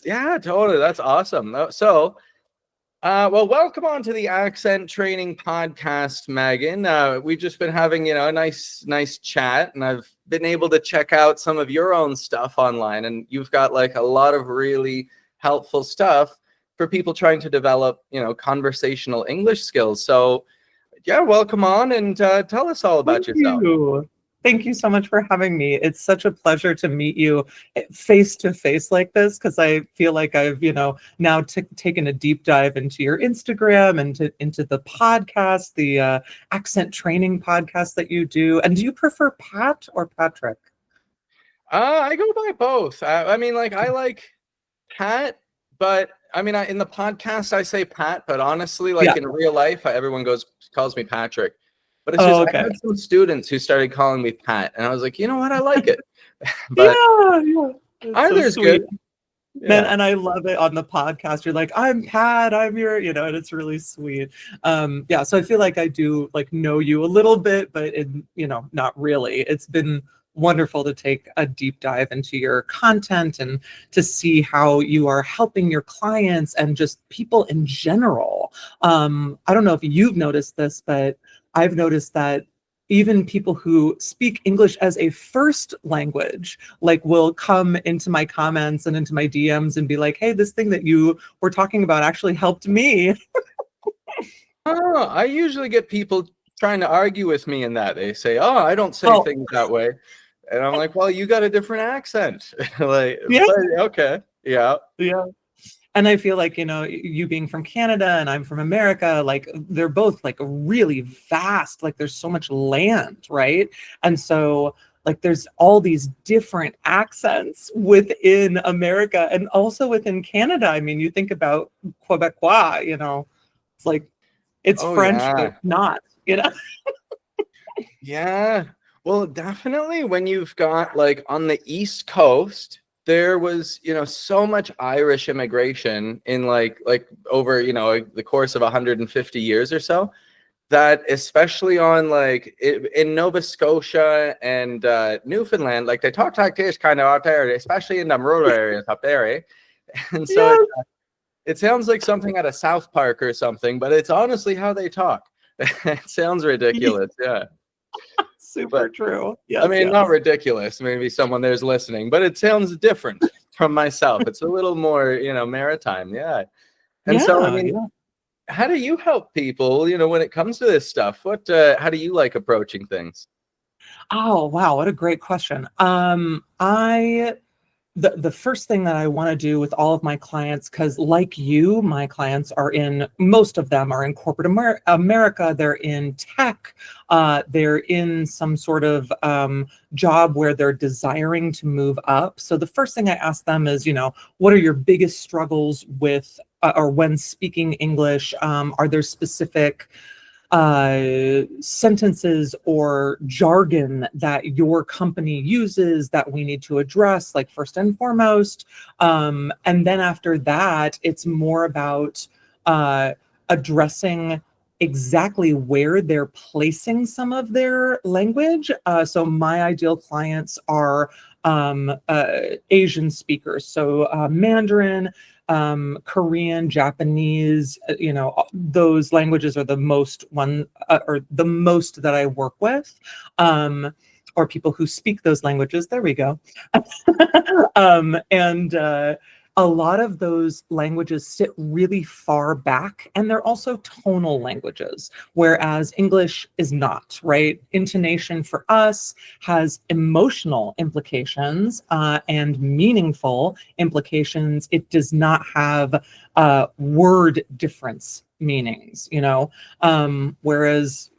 Yeah, totally. That's awesome. Well, welcome on to the Accent Training Podcast, Megan. We've just been having, a nice chat, and I've been able to check out some of your own stuff online, and you've got like a lot of really helpful stuff for people trying to develop, conversational English skills. So, yeah, welcome on, and tell us all about Thank yourself. you. Thank you so much for having me. It's such a pleasure to meet you face to face like this, because I feel like I've, now taken a deep dive into your Instagram and into the podcast, the accent training podcast that you do. And do you prefer Pat or Patrick? I go by both. I mean, like, I like Pat, but I mean, in the podcast I say Pat, but honestly, like Yeah. in real life, everyone calls me Patrick. But it's Oh, just I okay. had some students who started calling me Pat, and I was like, you know what, I like it. But Yeah, yeah. It's so either's good. sweet. Man, Yeah. and I love it on the podcast. You're like, I'm Pat, I'm your, and it's really sweet. Yeah, so I feel like I do like know you a little bit, but not really. It's been wonderful to take a deep dive into your content and to see how you are helping your clients and just people in general. I don't know if you've noticed this, but I've noticed that even people who speak English as a first language, like, will come into my comments and into my DMs and be like, hey, this thing that you were talking about actually helped me. Oh, I usually get people trying to argue with me in that. They say, oh, I don't say Oh, things that way. And I'm like, well, you got a different accent. Like, yeah, but okay. Yeah. yeah. And I feel like, you being from Canada and I'm from America, like, they're both like really vast, like there's so much land, right? And so like there's all these different accents within America and also within Canada. I mean, you think about Quebecois, it's like it's Oh, French, but yeah. not. Yeah. Well, definitely when you've got like on the East Coast, there was, so much Irish immigration in like over, the course of 150 years or so, that especially on like in Nova Scotia and Newfoundland, like they talk like this kind of out there, especially in the rural areas up there, eh? And so Yes, it sounds like something at a South Park or something, but it's honestly how they talk. It sounds ridiculous, yeah. super But true. I Yes, mean, not yes. ridiculous. Maybe someone there's listening, but it sounds different from myself. It's a little more, maritime. Yeah. And so, I Yeah, mean, yeah. how do you help people, when it comes to this stuff? How do you like approaching things? Oh, wow, what a great question. The first thing that I want to do with all of my clients, because like you, my clients most of them are in corporate America, they're in tech, they're in some sort of job where they're desiring to move up. So the first thing I ask them is, what are your biggest struggles with or when speaking English? Are there specific sentences or jargon that your company uses that we need to address, like first and foremost. And then after that, it's more about addressing exactly where they're placing some of their language. So my ideal clients are Asian speakers, so Mandarin, Korean, Japanese, those languages are the most or the most that I work with, or people who speak those languages. There we go. And a lot of those languages sit really far back, and they're also tonal languages, whereas English is not, right? Intonation for us has emotional implications and meaningful implications. It does not have word difference meanings, whereas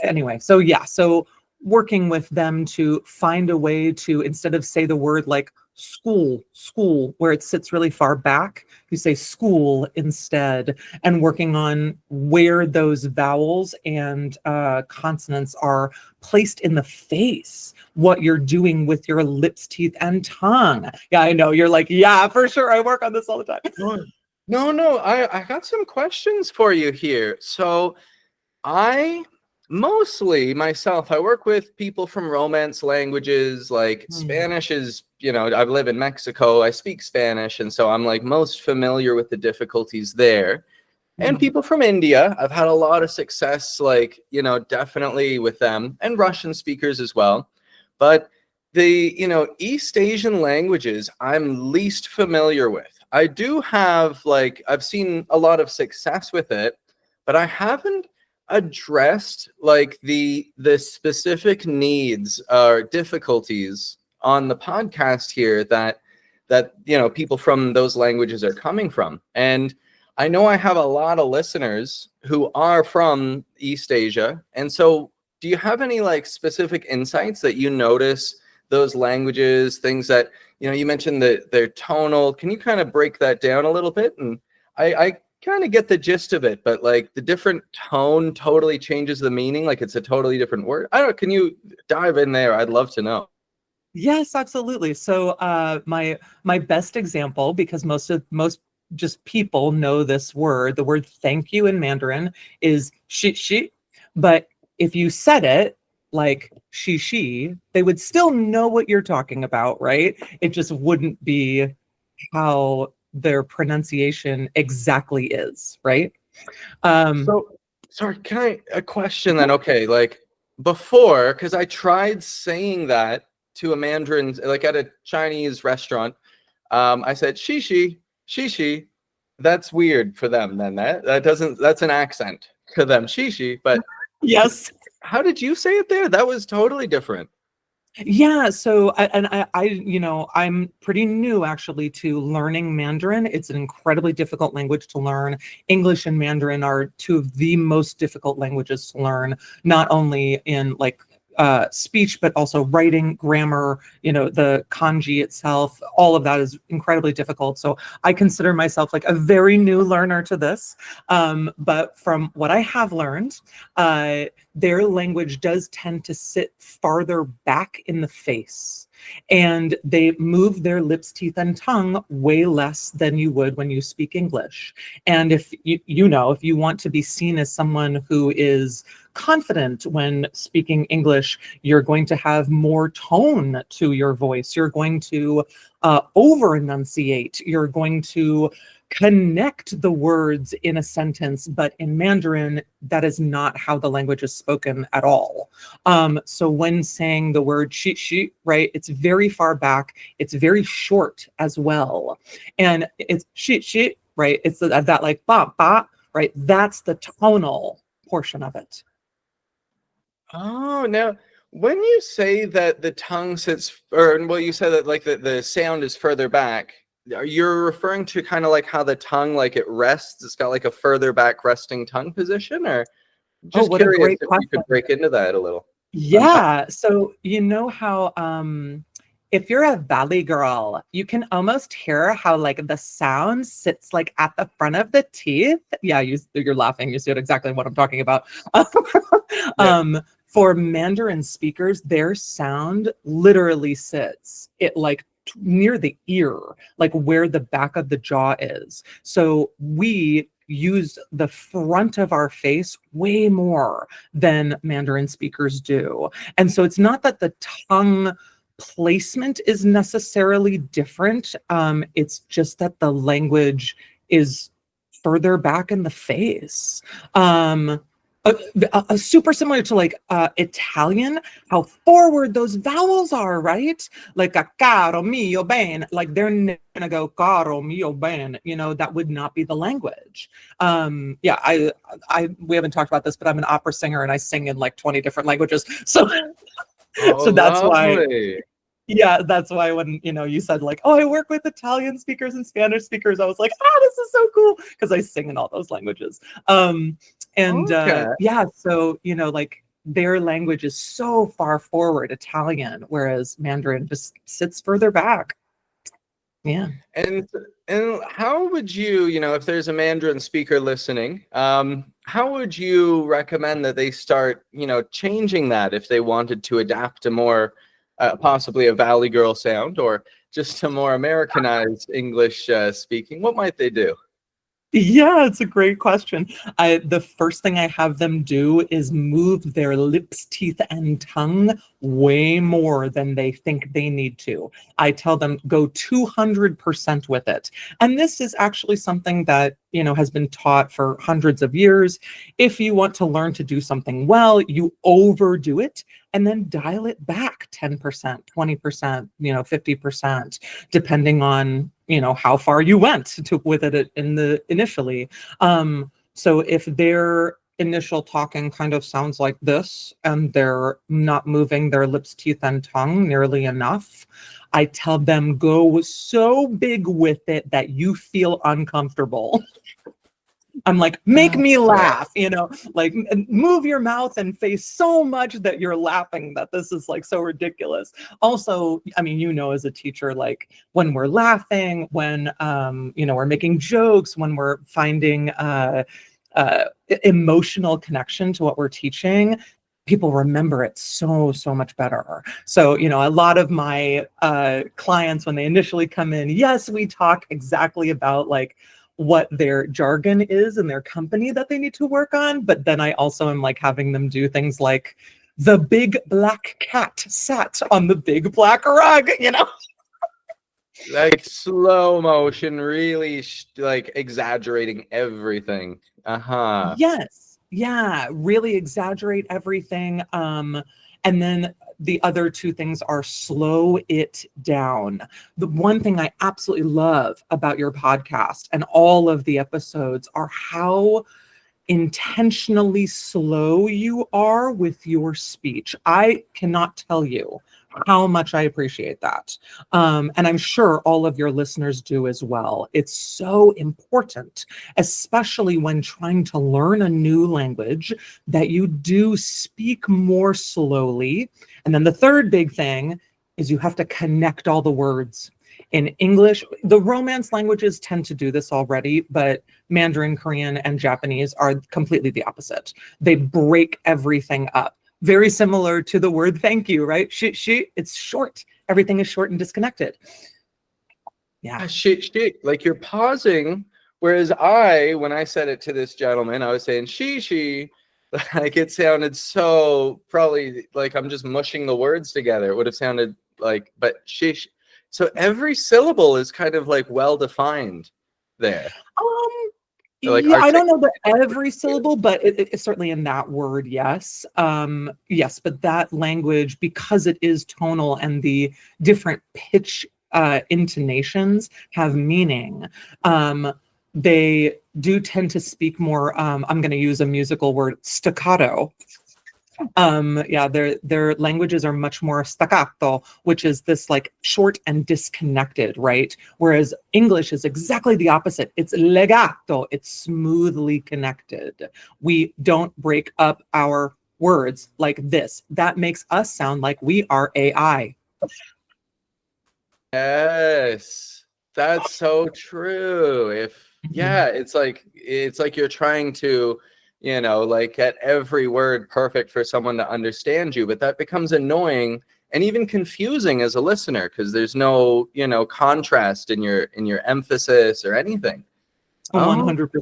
anyway, so yeah, so working with them to find a way to, instead of say the word like school, where it sits really far back, you say school instead, and working on where those vowels and consonants are placed in the face, what you're doing with your lips, teeth, and tongue. Yeah, I know. You're like, yeah, for sure. I work on this all the time. No, I got some questions for you here. So I Mostly myself. I work with people from Romance languages, like Hmm. Spanish is, I live in Mexico. I speak Spanish, and so I'm like most familiar with the difficulties there. And Hmm. people from India, I've had a lot of success, like, definitely with them, and Russian speakers as well. But the, East Asian languages I'm least familiar with. I do have, like, I've seen a lot of success with it, but I haven't addressed like the specific needs or difficulties on the podcast here that people from those languages are coming from. And I know I have a lot of listeners who are from East Asia. And so do you have any like specific insights that you notice those languages, things that, you mentioned that they're tonal. Can you kind of break that down a little bit? And I kind of get the gist of it, but like the different tone totally changes the meaning. Like it's a totally different word. I don't know. Can you dive in there? I'd love to know. Yes, absolutely. So my best example, because most just people know this word, the word thank you in Mandarin is shi, but if you said it like she, they would still know what you're talking about, right? It just wouldn't be how their pronunciation exactly is, right? Um, So, sorry, a question then? Okay, like before, because I tried saying that to a Mandarin, like at a Chinese restaurant. I said shishi, shishi. That's weird for them. Then that doesn't. That's an accent to them, shishi. But yes. how did you say it there? That was totally different. Yeah, so I'm pretty new actually to learning Mandarin. It's an incredibly difficult language to learn. English and Mandarin are two of the most difficult languages to learn, not only in like speech, but also writing, grammar, the kanji itself, all of that is incredibly difficult. So I consider myself like a very new learner to this. But from what I have learned, uh, their language does tend to sit farther back in the face. And they move their lips, teeth, and tongue way less than you would when you speak English. And if if you want to be seen as someone who is confident when speaking English, you're going to have more tone to your voice. You're going to over enunciate. You're going to connect the words in a sentence, but in Mandarin, that is not how the language is spoken at all. So when saying the word shi, right, it's very far back. It's very short as well. And it's shi, right? It's that like ba, right? That's the tonal portion of it. Oh, now when you say that the tongue sits, or well, you said that like the sound is further back. You're referring to kind of like how the tongue like it rests. It's got like a further back resting tongue position, or Oh, just what a curious great if you question. could break into that a little. Unpack. Yeah. So you know how if you're a valley girl, you can almost hear how like the sound sits like at the front of the teeth. Yeah, you're laughing. You see exactly what I'm talking about. Yeah. For Mandarin speakers, their sound literally sits it like near the ear, like where the back of the jaw is. So we use the front of our face way more than Mandarin speakers do. And so it's not that the tongue placement is necessarily different. It's just that the language is further back in the face. Um, Super similar to like Italian, how forward those vowels are, right? Like a caro mio bene, like they're gonna go caro mio bene. That would not be the language. Yeah, we haven't talked about this, but I'm an opera singer and I sing in like 20 different languages. So Oh, so that's why lovely. yeah, that's why when you said like, oh, I work with Italian speakers and Spanish speakers, I was like, this is so cool because I sing in all those languages. And Okay. yeah, so like their language is so far forward, Italian, whereas Mandarin just sits further back. Yeah. And and how would you, if there's a Mandarin speaker listening, how would you recommend that they start, changing that if they wanted to adapt to more, possibly a Valley Girl sound or just a more Americanized English speaking? What might they do? Yeah, it's a great question. The first thing I have them do is move their lips, teeth, and tongue way more than they think they need to. I tell them go 200% with it. And this is actually something that, has been taught for hundreds of years. If you want to learn to do something well, you overdo it and then dial it back 10%, 20%, 50%, depending on how far you went with it in the initially. So if their initial talking kind of sounds like this and they're not moving their lips, teeth, and tongue nearly enough, I tell them go so big with it that you feel uncomfortable. I'm like, make me laugh, like move your mouth and face so much that you're laughing, that this is like so ridiculous. Also, I mean, as a teacher, like when we're laughing, when, we're making jokes, when we're finding emotional connection to what we're teaching, people remember it so much better. So, a lot of my clients, when they initially come in, yes, we talk exactly about like what their jargon is in their company that they need to work on. But then I also am like having them do things like the big black cat sat on the big black rug, Like slow motion, really like exaggerating everything. Uh-huh. Yes. Yeah. Really exaggerate everything. And then the other two things are slow it down. The one thing I absolutely love about your podcast and all of the episodes are how intentionally slow you are with your speech. I cannot tell you how much I appreciate that. And I'm sure all of your listeners do as well. It's so important, especially when trying to learn a new language, that you do speak more slowly. And then the third big thing is you have to connect all the words. In English, the Romance languages tend to do this already, but Mandarin, Korean, and Japanese are completely the opposite. They break everything up. Very similar to the word thank you, right? It's short. Everything is short and disconnected. Yeah. Shit. Like you're pausing, whereas when I said it to this gentleman, I was saying she. Like it sounded so probably like I'm just mushing the words together. It would have sounded like, but she. So every syllable is kind of like well defined there. Like Yeah, I don't know that every syllable, but it's certainly in that word, yes. Yes, but that language, because it is tonal and the different pitch intonations have meaning, they do tend to speak more, I'm going to use a musical word, staccato. Yeah, their languages are much more staccato, which is this like short and disconnected, right? Whereas English is exactly the opposite. It's legato, it's smoothly connected. We don't break up our words like this. That makes us sound like we are AI. Yes, that's so true. It's like you're trying to, like get every word perfect for someone to understand you, but that becomes annoying and even confusing as a listener because there's no, contrast in your emphasis or anything. 100%.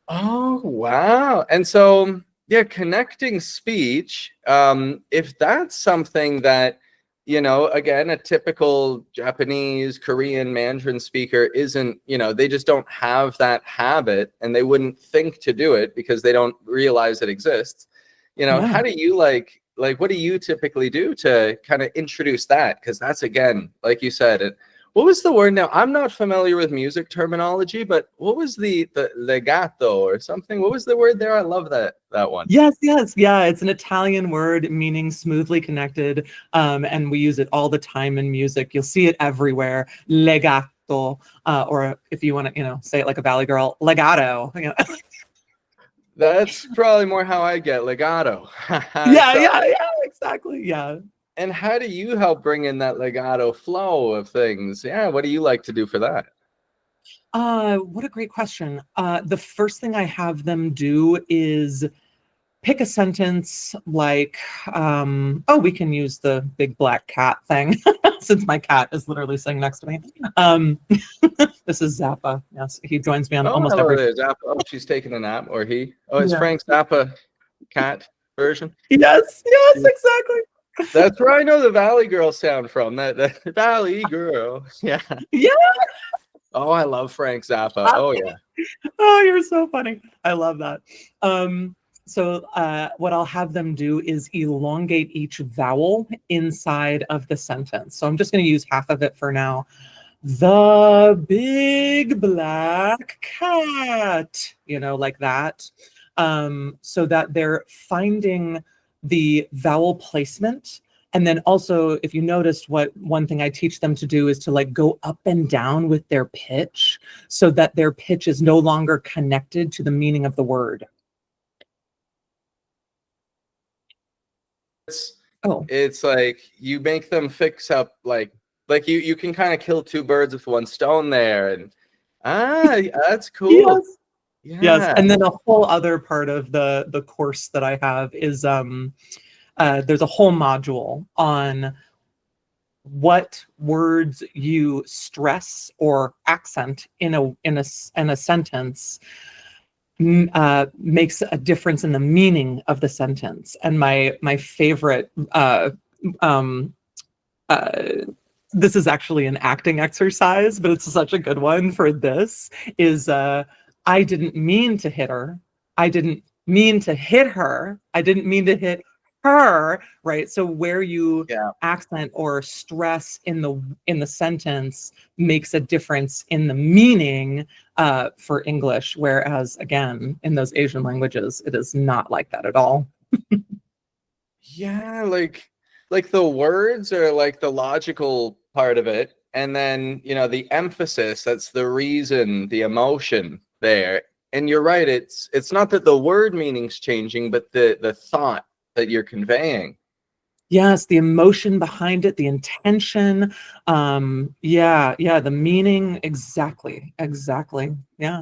Oh, wow. And so, yeah, connecting speech, if that's something that, again, a typical Japanese, Korean, Mandarin speaker isn't, they just don't have that habit and they wouldn't think to do it because they don't realize it exists. Yeah. How do you like what do you typically do to kind of introduce that? Because that's, again, like you said, what was the word now? I'm not familiar with music terminology, but what was the legato or something? What was the word there? I love that one. Yes. Yeah, it's an Italian word meaning smoothly connected. And we use it all the time in music. You'll see it everywhere. Legato, or if you want to, say it like a Valley girl, legato. That's probably more how I get legato. Yeah, exactly. Yeah. And how do you help bring in that legato flow of things? Yeah, what do you like to do for that? What a great question. The first thing I have them do is pick a sentence like, we can use the big black cat thing since my cat is literally sitting next to me. This is Zappa. Yes, he joins me on Oh, almost hello every. there, Zappa. Oh, she's taking a nap, or he. Oh, it's Yeah. Frank Zappa cat version. Yes, yes, exactly. That's where I know the Valley Girl sound from. That Valley Girl. Yeah. Yeah. Oh, I love Frank Zappa. Oh yeah. Oh, you're so funny. I love that. So what I'll have them do is elongate each vowel inside of the sentence. So I'm just going to use half of it for now. The big black cat, like that. So that they're finding the vowel placement. And then also, if you noticed, one thing I teach them to do is to like go up and down with their pitch so that their pitch is no longer connected to the meaning of the word. Oh, It's like you make them fix up like you can kind of kill two birds with one stone there, and that's cool. yes. Yes. Yeah. And then a whole other part of the course that I have is there's a whole module on what words you stress or accent in a sentence makes a difference in the meaning of the sentence. And my favorite um, uh, this is actually an acting exercise, but it's such a good one for this, is I didn't mean to hit her. I didn't mean to hit her. I didn't mean to hit her, right? So where you Yeah. accent or stress in the sentence makes a difference in the meaning for English, whereas again, in those Asian languages, it is not like that at all. Yeah, like the words are like the logical part of it, and then the emphasis, that's the reason, the emotion there. And you're right, it's not that the word meaning's changing, but the thought that you're conveying. Yes, the emotion behind it, the intention. Yeah, the meaning. Exactly. Yeah.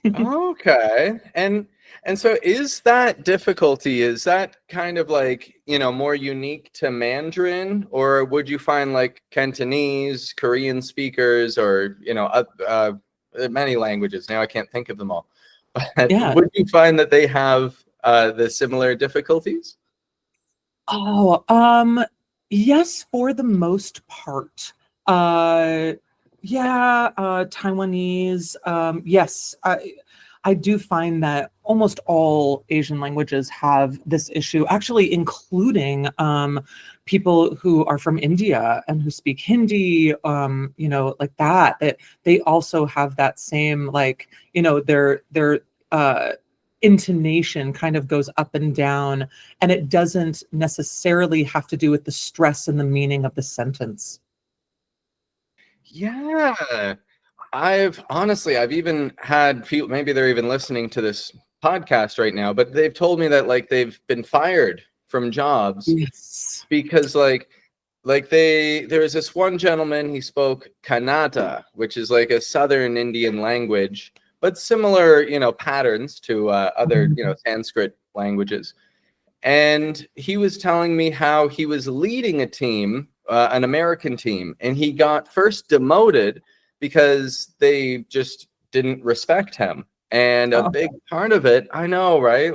Okay. And so is that difficulty, is that kind of like, more unique to Mandarin, or would you find like Cantonese, Korean speakers, or, many languages, now I can't think of them all. But Yeah. would you find that they have the similar difficulties? Oh, yes, for the most part. Yeah, Taiwanese. Yes, I do find that almost all Asian languages have this issue, actually, including people who are from India and who speak Hindi, like that they also have that same, like, their intonation kind of goes up and down, and it doesn't necessarily have to do with the stress and the meaning of the sentence. Yeah. I've even had people, maybe they're even listening to this podcast right now, but they've told me that like they've been fired from jobs Yes. because there was this one gentleman, he spoke Kannada, which is like a southern Indian language, but similar, patterns to other, Sanskrit languages. And he was telling me how he was leading a team, an American team, and he got first demoted because they just didn't respect him. And a Oh, big part of it, I know, right?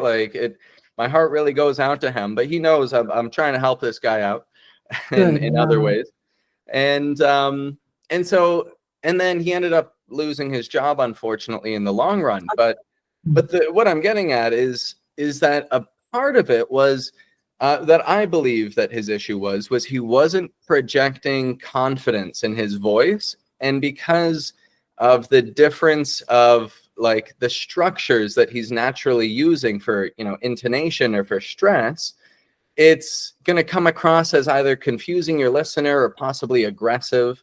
My heart really goes out to him, but he knows I'm trying to help this guy out in good. in other ways. And and then he ended up losing his job, unfortunately, in the long run. But what I'm getting at is that a part of it was that I believe that his issue was he wasn't projecting confidence in his voice, and because of the difference of like the structures that he's naturally using for intonation or for stress, it's going to come across as either confusing your listener or possibly aggressive,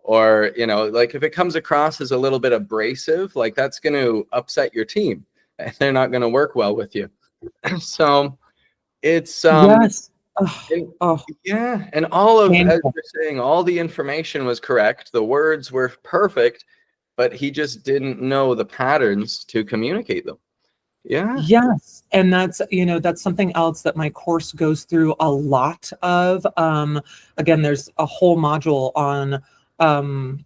or like if it comes across as a little bit abrasive, like that's going to upset your team. They're not going to work well with you. So it's Yes. and- Oh, yeah, and all of, as painful. you're saying, all the information was correct, the words were perfect, but he just didn't know the patterns to communicate them. Yeah. Yes, and that's something else that my course goes through a lot of. Again, there's a whole module on um,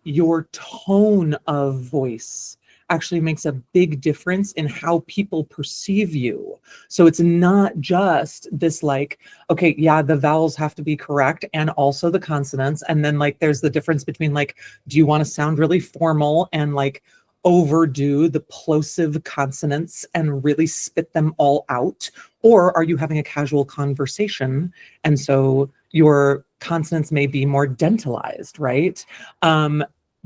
your tone of voice actually makes a big difference in how people perceive you. So it's not just this like, okay, yeah, the vowels have to be correct and also the consonants. And then like there's the difference between like, do you want to sound really formal and like overdo the plosive consonants and really spit them all out? Or are you having a casual conversation? And so your consonants may be more dentalized, right?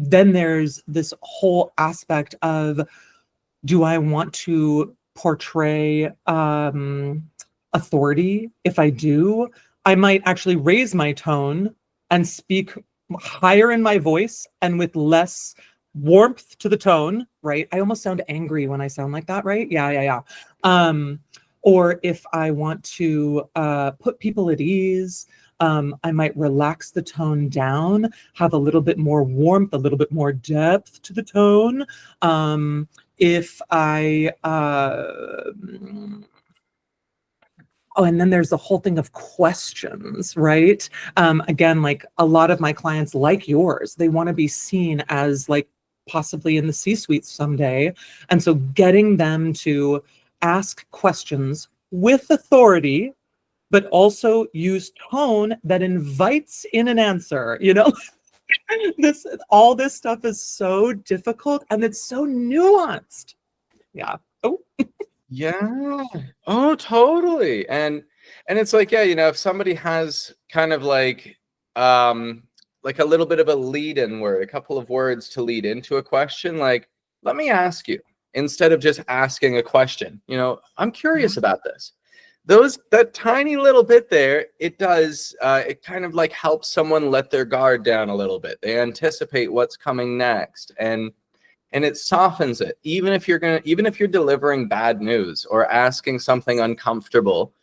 Then there's this whole aspect of, do I want to portray authority? If I do, I might actually raise my tone and speak higher in my voice and with less warmth to the tone, right? I almost sound angry when I sound like that, right? Yeah. Or if I want to put people at ease, I might relax the tone down, have a little bit more warmth, a little bit more depth to the tone. If I, oh, and then there's the whole thing of questions, right? Again, like a lot of my clients, like yours, they want to be seen as like possibly in the C-suite someday. And so getting them to ask questions with authority, but also use tone that invites in an answer, you know? All this stuff is so difficult and it's so nuanced. Yeah. Oh, Yeah. Oh, totally. And it's like, yeah, if somebody has kind of like a little bit of a lead-in word, a couple of words to lead into a question, like, let me ask you, instead of just asking a question, I'm curious about this. That tiny little bit there, it does, it kind of like helps someone let their guard down a little bit. They anticipate what's coming next, and it softens it. Even if you're delivering bad news or asking something uncomfortable,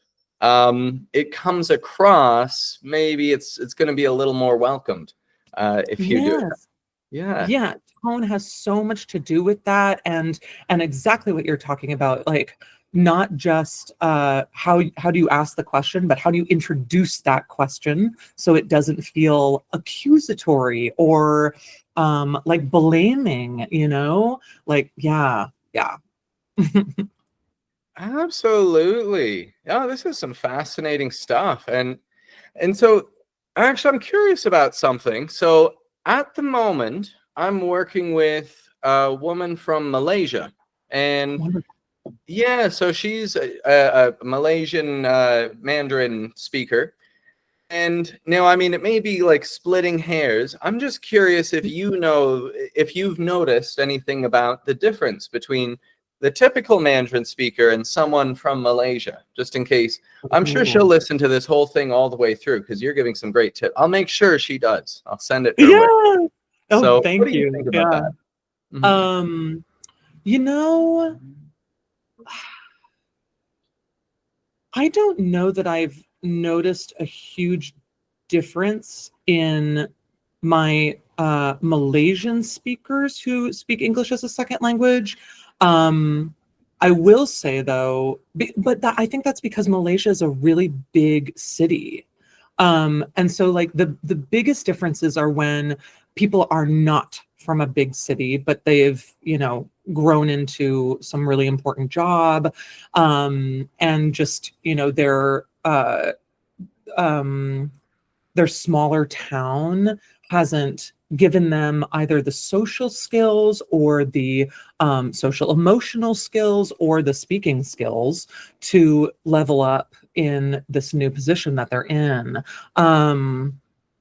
it comes across, maybe it's going to be a little more welcomed if you do it. yes. Yeah. Yeah, tone has so much to do with that, and exactly what you're talking about, like not just how do you ask the question, but how do you introduce that question so it doesn't feel accusatory or like blaming, like yeah. Absolutely. Oh, this is some fascinating stuff. And so actually I'm curious about something. So at the moment, I'm working with a woman from Malaysia. And Wonderful. yeah, so she's a Malaysian Mandarin speaker. And now, I mean, it may be like splitting hairs. I'm just curious if you've noticed anything about the difference between the typical Mandarin speaker and someone from Malaysia, just in case. I'm sure she'll Ooh. listen to this whole thing all the way through because you're giving some great tips. I'll make sure she does. I'll send it her way. Yeah. Oh, So what thank do you you. think about Yeah. that? Mhm. Um, you know, I don't know that I've noticed a huge difference in my Malaysian speakers who speak English as a second language. Um, I will say though, but I think that's because Malaysia is a really big city. And so like the biggest differences are when people are not from a big city, but they've, grown into some really important job. And just, their smaller town hasn't given them either the social skills or the social emotional skills or the speaking skills to level up in this new position that they're in.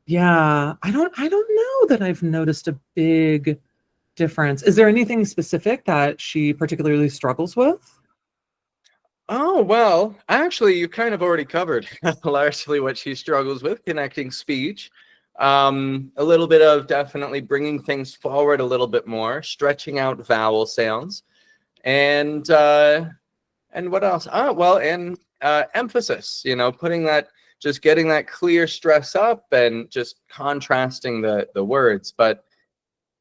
Yeah, I don't know that I've noticed a big difference. Is there anything specific that she particularly struggles with? Oh, well, actually, you kind of already covered largely what she struggles with, connecting speech. A little bit of definitely bringing things forward a little bit more, stretching out vowel sounds, and what else? Oh, well, and emphasis, just getting that clear stress up and just contrasting the words. But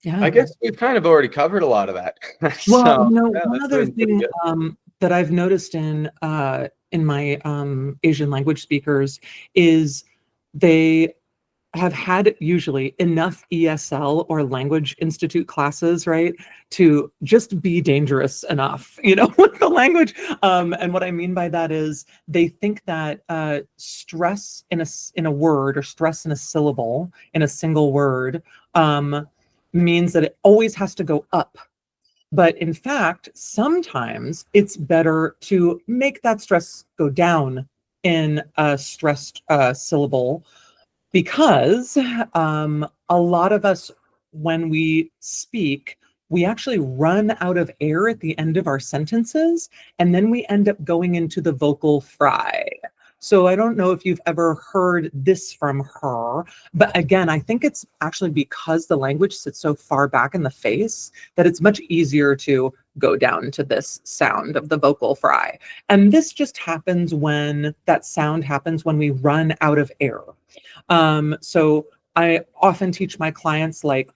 I Yeah. guess we've kind of already covered a lot of that. Well, So yeah, one that's other been pretty thing good. that I've noticed in my Asian language speakers is they have had usually enough ESL or Language Institute classes, right, to just be dangerous enough, with the language. And what I mean by that is they think that stress in a word, or stress in a syllable in a single word, means that it always has to go up. But in fact, sometimes it's better to make that stress go down in a stressed syllable, because a lot of us, when we speak, we actually run out of air at the end of our sentences, and then we end up going into the vocal fry. So I don't know if you've ever heard this from her, but again, I think it's actually because the language sits so far back in the face that it's much easier to go down to this sound of the vocal fry. And this just happens when that sound happens when we run out of air. So I often teach my clients, like,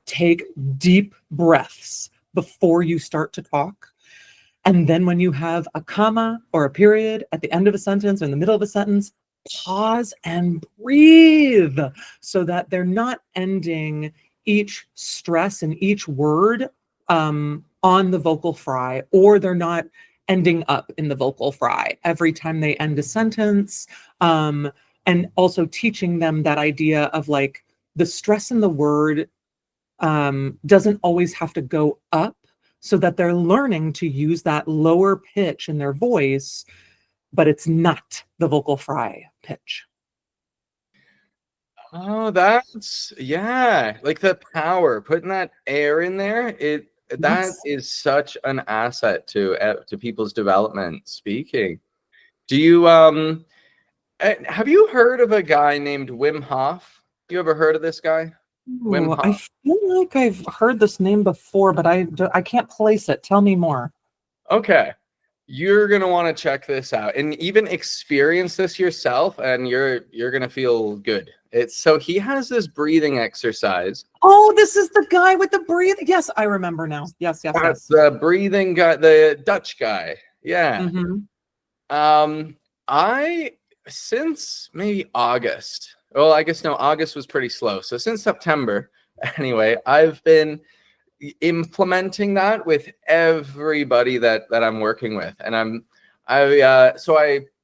take deep breaths before you start to talk. And then when you have a comma or a period at the end of a sentence or in the middle of a sentence, pause and breathe, so that they're not ending each stress in each word on the vocal fry, or they're not ending up in the vocal fry every time they end a sentence. And also teaching them that idea of, like, the stress in the word doesn't always have to go up, so that they're learning to use that lower pitch in their voice, but it's not the vocal fry pitch. Oh, yeah, like the power, putting that air in there, that Yes. is such an asset to people's development speaking. Do you have you heard of a guy named Wim Hof? You ever heard of this guy? Wim Ooh, I Hof. feel like I've heard this name before, but I can't place it. Tell me more. Okay. You're going to want to check this out and even experience this yourself, and you're going to feel good. So he has this breathing exercise. Oh, this is the guy with the breathing. Yes, I remember now. Yes, yes, That's yes. the breathing guy, the Dutch guy. Yeah. Mhm. I since maybe August. Well, I guess no, August was pretty slow. So since September, anyway, I've been implementing that with everybody that I'm working with, and I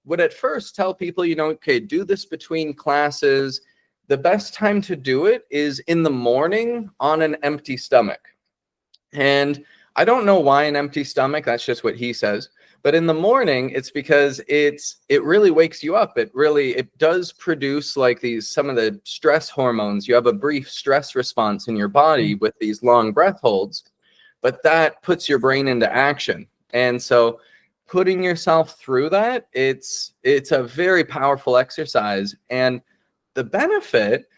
would at first tell people, okay, do this between classes. The best time to do it is in the morning on an empty stomach. And I don't know why an empty stomach, that's just what he says. But in the morning, it's because it really wakes you up. It does produce like some of the stress hormones. You have a brief stress response in your body with these long breath holds, but that puts your brain into action. And so putting yourself through that, it's a very powerful exercise. And the benefit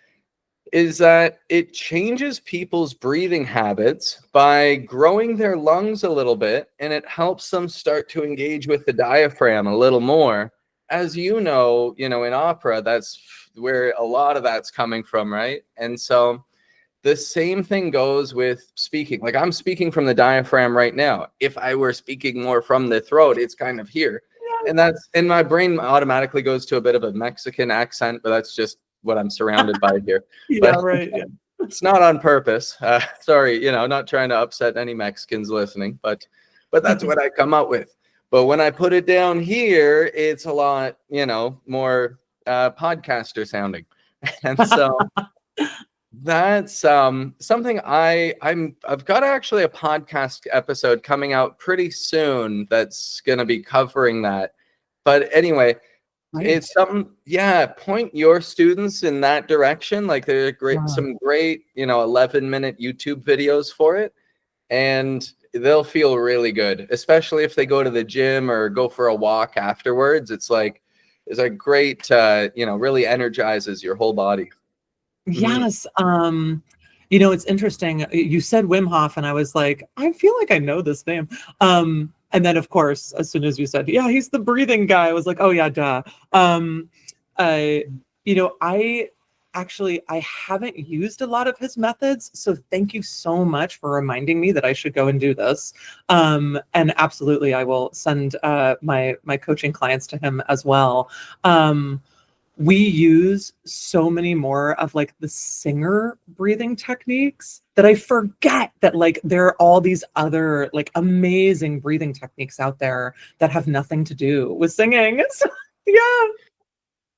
is that it changes people's breathing habits by growing their lungs a little bit, and it helps them start to engage with the diaphragm a little more. As you know, in opera, that's where a lot of that's coming from, right? And so the same thing goes with speaking. Like, I'm speaking from the diaphragm right now. If I were speaking more from the throat, it's kind of here. And my brain automatically goes to a bit of a Mexican accent, but that's just what I'm surrounded by here. Yeah, But right. Yeah. it's not on purpose. Sorry, not trying to upset any Mexicans listening, but that's what I come up with. But when I put it down here, it's a lot, more podcaster sounding. And so that's something I've got actually a podcast episode coming out pretty soon that's going to be covering that. But anyway, it's something, point your students in that direction. Like, there are some great, 11-minute YouTube videos for it, and they'll feel really good, especially if they go to the gym or go for a walk afterwards. It's a great, really energizes your whole body. Yes. It's interesting. You said Wim Hof, and I was like, I feel like I know this name. And then, of course, as soon as you said, yeah, he's the breathing guy, I was like, oh yeah, duh. I I haven't used a lot of his methods, so thank you so much for reminding me that I should go and do this. And absolutely, I will send my coaching clients to him as well. we use so many more of like the singer breathing techniques that I forget that like there are all these other like amazing breathing techniques out there that have nothing to do with singing. So, yeah.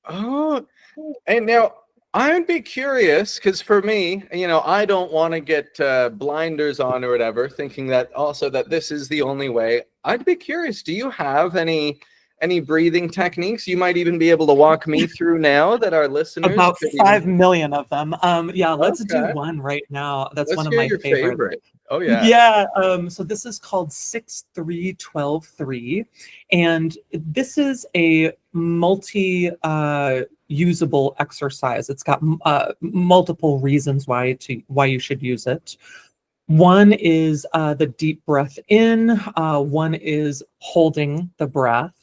Oh, and now I would be curious because for me, I don't want to get blinders on or whatever, thinking that also that this is the only way. I'd be curious. Do you have any breathing techniques you might even be able to walk me through now that our listeners About could 5 even? million of them. Yeah, let's do Okay, one right now. That's let's one of hear my your favorites. favorite. Oh yeah. Yeah, so this is called 6-3-12-3, and this is a multi usable exercise. It's got multiple reasons why you should use it. One is the deep breath in. One is holding the breath.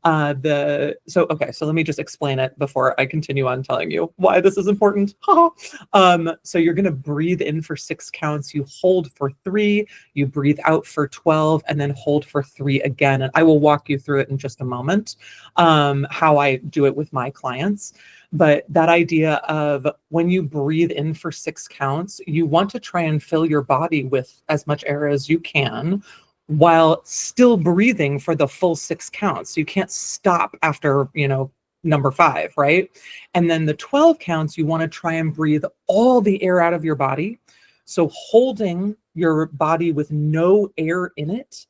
So let me just explain it before I continue on telling you why this is important. So you're going to breathe in for 6 counts. You hold for 3. You breathe out for 12, and then hold for 3 again. And I will walk you through it in just a moment, how I do it with my clients. But that idea of when you breathe in for 6 counts, you want to try and fill your body with as much air as you can while still breathing for the full 6 counts. You can't stop after, number 5, right? And then the 12 counts, you want to try and breathe all the air out of your body. So holding your body with no air in it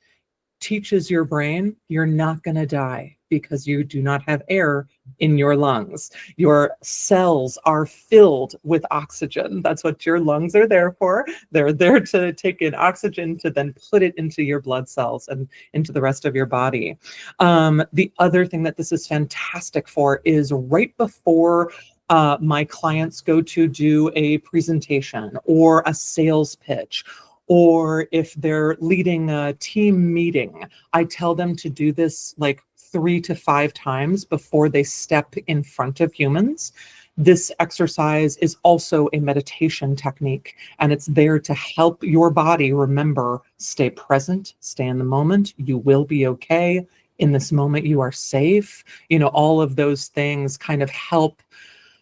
teaches your brain you're not going to die because you do not have air in your lungs. Your cells are filled with oxygen. That's what your lungs are there for. They're there to take in oxygen to then put it into your blood cells and into the rest of your body. The other thing that this is fantastic for is right before my clients go to do a presentation or a sales pitch, or if they're leading a team meeting, I tell them to do this like 3 to 5 times before they step in front of humans. This exercise is also a meditation technique, and it's there to help your body remember, stay present, stay in the moment. You will be okay. In this moment, you are safe. All of those things kind of help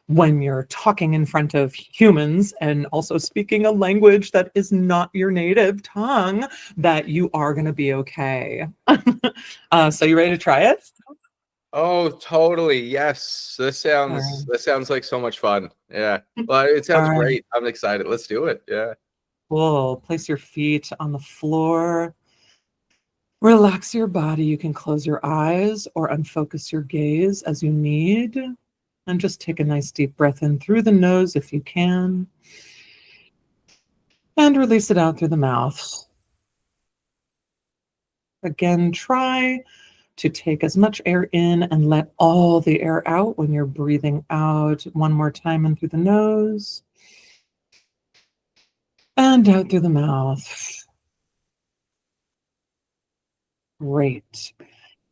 when you're talking in front of humans and also speaking a language that is not your native tongue, that you are going to be okay. So you ready to try it? Oh, totally. Yes. This All sounds right. this sounds like so much fun. Yeah. Well, it All sounds right. great. I'm excited. Let's do it. Yeah. Cool. Place your feet on the floor. Relax your body. You can close your eyes or unfocus your gaze as you need. And just take a nice deep breath in through the nose if you can. And release it out through the mouth. Again, try to take as much air in and let all the air out when you're breathing out. One more time in through the nose and out through the mouth. Great.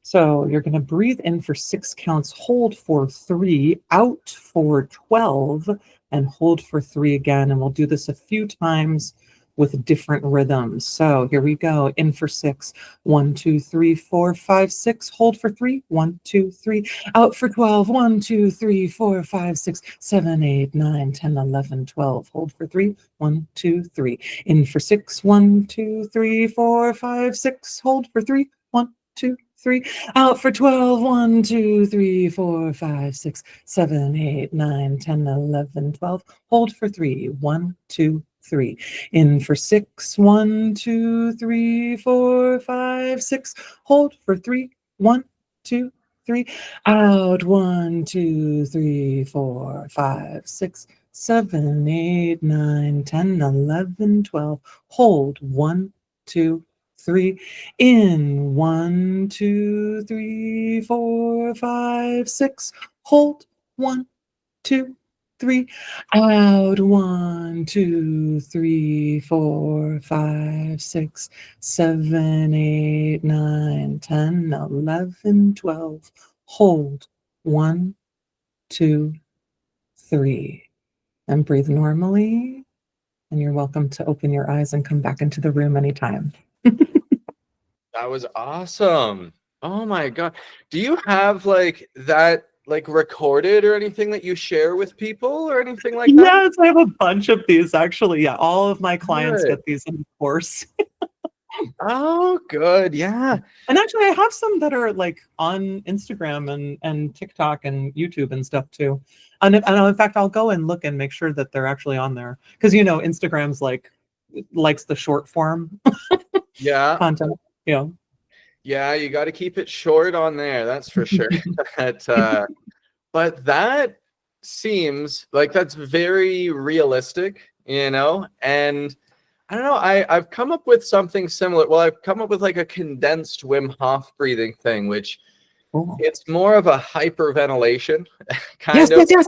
So you're going to breathe in for 6 counts, hold for 3, out for 12, and hold for 3 again. And we'll do this a few times with different rhythms. So here we go. In for 6. 1, 2, 3, 4, 5, 6. Hold for 3. 1, 2, 3. Out for 12. 1, 2, 3, 4, 5, 6, 7, 8, 9, 10, 11, 12. Hold for 3. 1, 2, 3. In for 6. 1, 2, 3, 4, 5, 6. Hold for 3. 1, 2, 3. Out for 12. 1, 2, 3, 4, 5, 6, 7, 8, 9, 10, 11, 12. Hold for 3. 1, 2, 3. In for 6. 1, 2, 3, 4, 5, 6. Hold for 3. 1, 2, 3. Out. 1, 2, 3, 4, 5, 6, 7, 8, 9, 10, 11, 12. Hold. 1, 2, 3. In. 1, 2, 3, 4, 5, 6. Hold. 1, 2, 3. Out. 1, 2, 3, 4, 5, 6, 7, 8, 9, 10, 11, 12. Hold. 1, 2, 3. And breathe normally. And you're welcome to open your eyes and come back into the room anytime. That was awesome. Oh my God. Do you have like that like recorded or anything that you share with people or anything like that? Yes, I have a bunch of these actually. Yeah, all of my clients Good. get these in the course. Oh, good. Yeah. And actually, I have some that are like on Instagram and TikTok and YouTube and stuff too. And in fact, I'll go and look and make sure that they're actually on there because Instagram's like likes the short form Yeah. content. Yeah. Yeah, you got to keep it short on there. That's for sure. But but that seems like that's very realistic, and I don't know. I've come up with something similar. Well, I've come up with like a condensed Wim Hof breathing thing, which Oh. it's more of a hyperventilation Yes, kind of. yes, yes.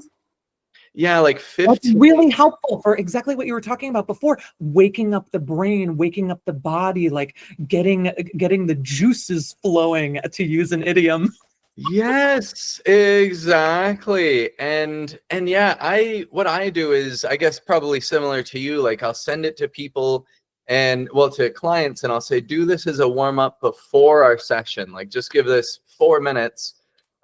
Yeah, like That's 15. really helpful for exactly what you were talking about before, waking up the brain, waking up the body, like getting the juices flowing, to use an idiom. Yes, exactly. And yeah, what I do is I guess probably similar to you, like I'll send it to people and well to clients and I'll say do this as a warm up before our session. Like just give this 4 minutes.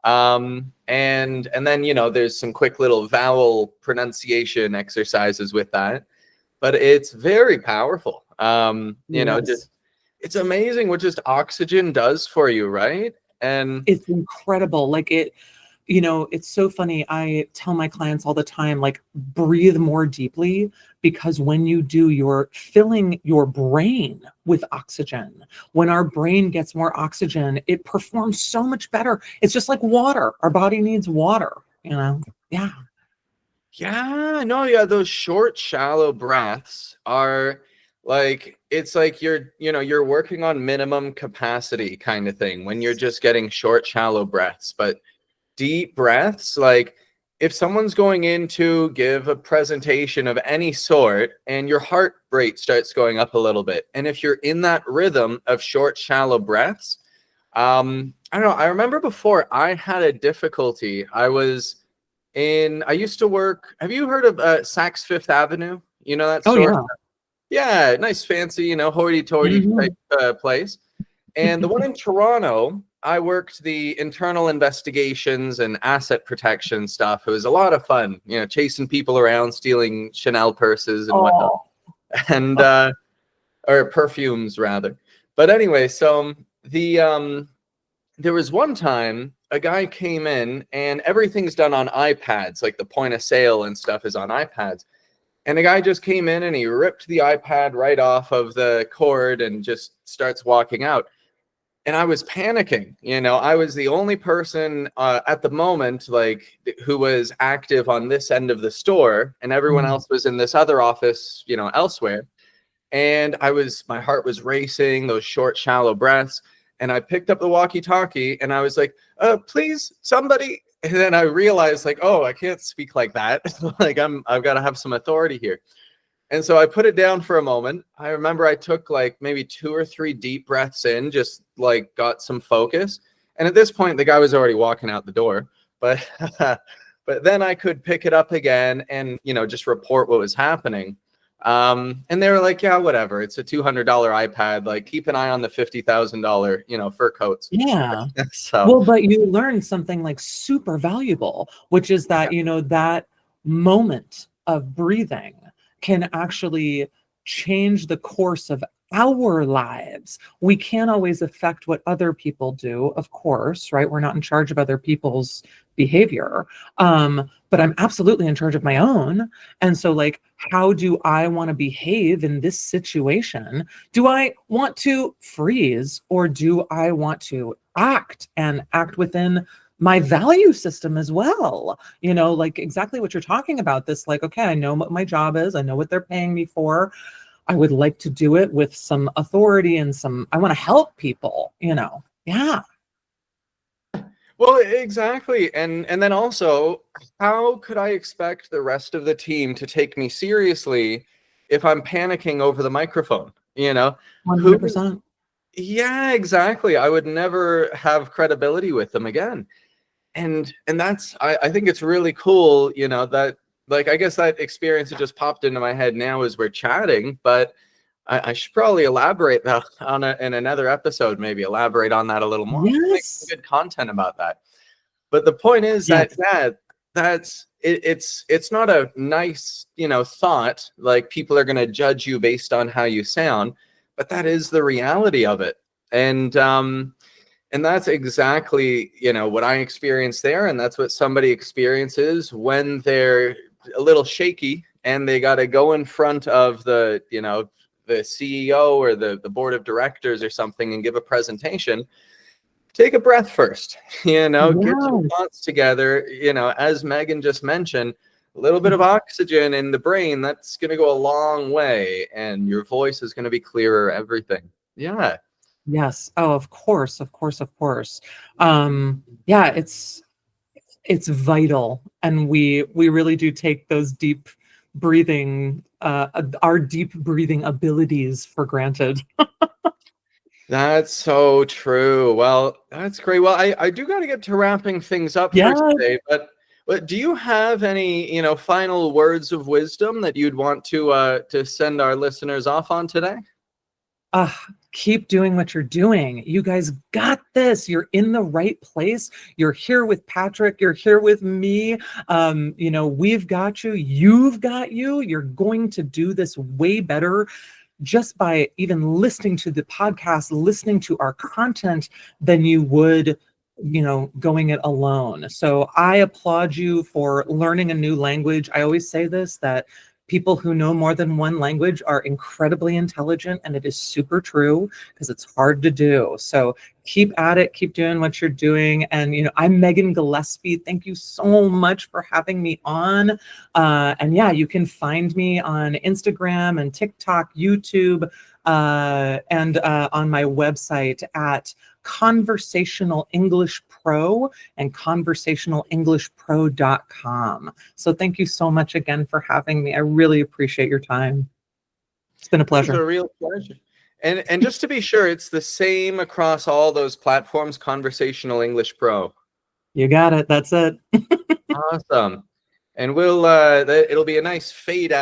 And then there's some quick little vowel pronunciation exercises with that. But it's very powerful. Yes. Just it's amazing what just oxygen does for you, right? And It's incredible. Like it's so funny. I tell my clients all the time, like, breathe more deeply because when you do, you're filling your brain with oxygen. When our brain gets more oxygen, it performs so much better. It's just like water. Our body needs water. Yeah. yeah, no, yeah, those short, shallow breaths are like it's like you're working on minimum capacity kind of thing when you're just getting short, shallow breaths. But deep breaths, like if someone's going in to give a presentation of any sort and your heart rate starts going up a little bit, and if you're in that rhythm of short, shallow breaths, I don't know. I remember before I had a difficulty. I used to work. Have you heard of Saks Fifth Avenue? You know that Oh, store? yeah. Yeah, nice, fancy, hoity-toity Mhm. type place. And the one in Toronto, I worked the internal investigations and asset protection stuff. It was a lot of fun, chasing people around, stealing Chanel purses and whatnot, Oh. and or perfumes rather. But anyway, so there was one time a guy came in and everything's done on iPads, like the point of sale and stuff is on iPads. And the guy just came in and he ripped the iPad right off of the cord and just starts walking out. And I was panicking. I was the only person at the moment, like, who was active on this end of the store, and everyone Mm. else was in this other office, elsewhere. And my heart was racing, those short, shallow breaths. And I picked up the walkie-talkie and I was like, please, somebody. And then I realized, like, oh, I can't speak like that. Like I've got to have some authority here. And so I put it down for a moment. I remember I took like maybe 2 or 3 deep breaths in, just like got some focus. And at this point, the guy was already walking out the door. But but then I could pick it up again and just report what was happening. And they were like, yeah, whatever. It's a $200 iPad. Like, keep an eye on the $50,000, fur coats. Yeah. So Well, but you learned something like super valuable, which is yeah, that, that moment of breathing can actually change the course of our lives. We can't always affect what other people do, of course, right? We're not in charge of other people's behavior. But I'm absolutely in charge of my own. And so, like, how do I want to behave in this situation? Do I want to freeze or do I want to act and act within my value system as well? Like exactly what you're talking about. This, like, okay, I know what my job is, I know what they're paying me for. I would like to do it with some authority and I want to help people. Yeah. well, exactly. And then also, how could I expect the rest of the team to take me seriously if I'm panicking over the microphone? Who 100%. Yeah, exactly. I would never have credibility with them again. And that's I think it's really cool, that, like, I guess that experience that just popped into my head now as we're chatting, but I should probably elaborate that in another episode, maybe elaborate on that a little more. Make some Yes. good content about that. But the point is Yes. that's it's not a nice, thought, like people are going to judge you based on how you sound, but that is the reality of it. And that's exactly, what I experienced there, and that's what somebody experiences when they're a little shaky and they got to go in front of the CEO or the board of directors or something and give a presentation. Take a breath first, get your Yes. thoughts together. As Megan just mentioned, a little bit of oxygen in the brain, that's going to go a long way, and your voice is going to be clearer, everything. Yeah. Yes. Oh, of course, of course, of course. Yeah, it's vital, and we really do take those deep breathing, our deep breathing abilities for granted. That's so true. Well, that's great. Well, I do got to get to wrapping things up for Yeah. today, but do you have any, final words of wisdom that you'd want to send our listeners off on today? Uh, keep doing what you're doing. You guys got this. You're in the right place. You're here with Patrick. You're here with me. We've got you. You've got you. You're going to do this way better just by even listening to the podcast, listening to our content, than you would, going it alone. So I applaud you for learning a new language. I always say this, that people who know more than one language are incredibly intelligent, and it is super true because it's hard to do. So keep at it, keep doing what you're doing. And I'm Megan Gillespie. Thank you so much for having me on. And yeah, you can find me on Instagram and TikTok, YouTube, and on my website at Conversational English Pro and conversationalenglishpro.com. So thank you so much again for having me. I really appreciate your time. It's been a It was pleasure. a real pleasure. And just to be sure, it's the same across all those platforms, Conversational English Pro. You got it. That's it. Awesome. And it'll be a nice fade out.